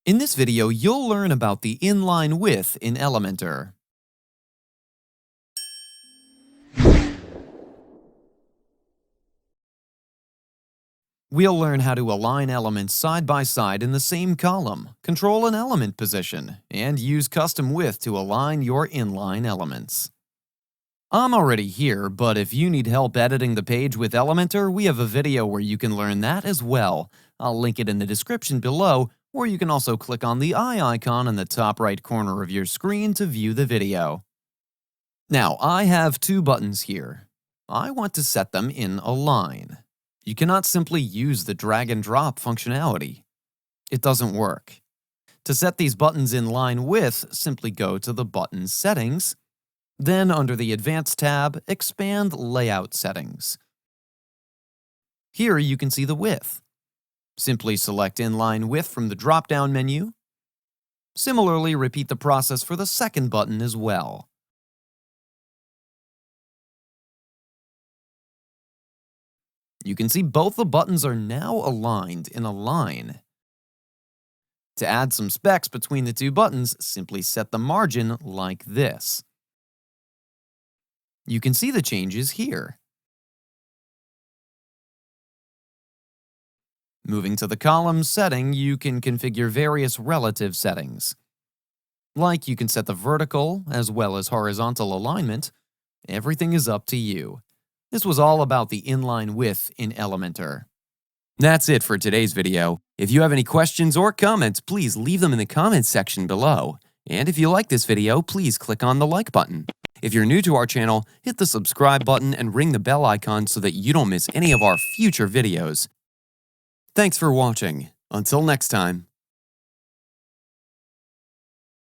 In this video, you'll learn about the inline width in Elementor. We'll learn how to align elements side by side in the same column, control an element position, and use custom width to align your inline elements. I'm already here, but if you need help editing the page with Elementor, we have a video where you can learn that as well. I'll link it in the description below, or you can also click on the eye icon in the top right corner of your screen to view the video. Now, I have two buttons here. I want to set them in a line. You cannot simply use the drag and drop functionality. It doesn't work. To set these buttons in line width, simply go to the button settings, then under the Advanced tab, expand Layout Settings. Here you can see the width. Simply select Inline Width from the drop-down menu. Similarly, repeat the process for the second button as well. You can see both the buttons are now aligned in a line. To add some specs between the two buttons, simply set the margin like this. You can see the changes here. Moving to the column setting, you can configure various relative settings. Like you can set the vertical as well as horizontal alignment. Everything is up to you. This was all about the inline width in Elementor. That's it for today's video. If you have any questions or comments, please leave them in the comments section below. And if you like this video, please click on the like button. If you're new to our channel, hit the subscribe button and ring the bell icon so that you don't miss any of our future videos. Thanks for watching. Until next time.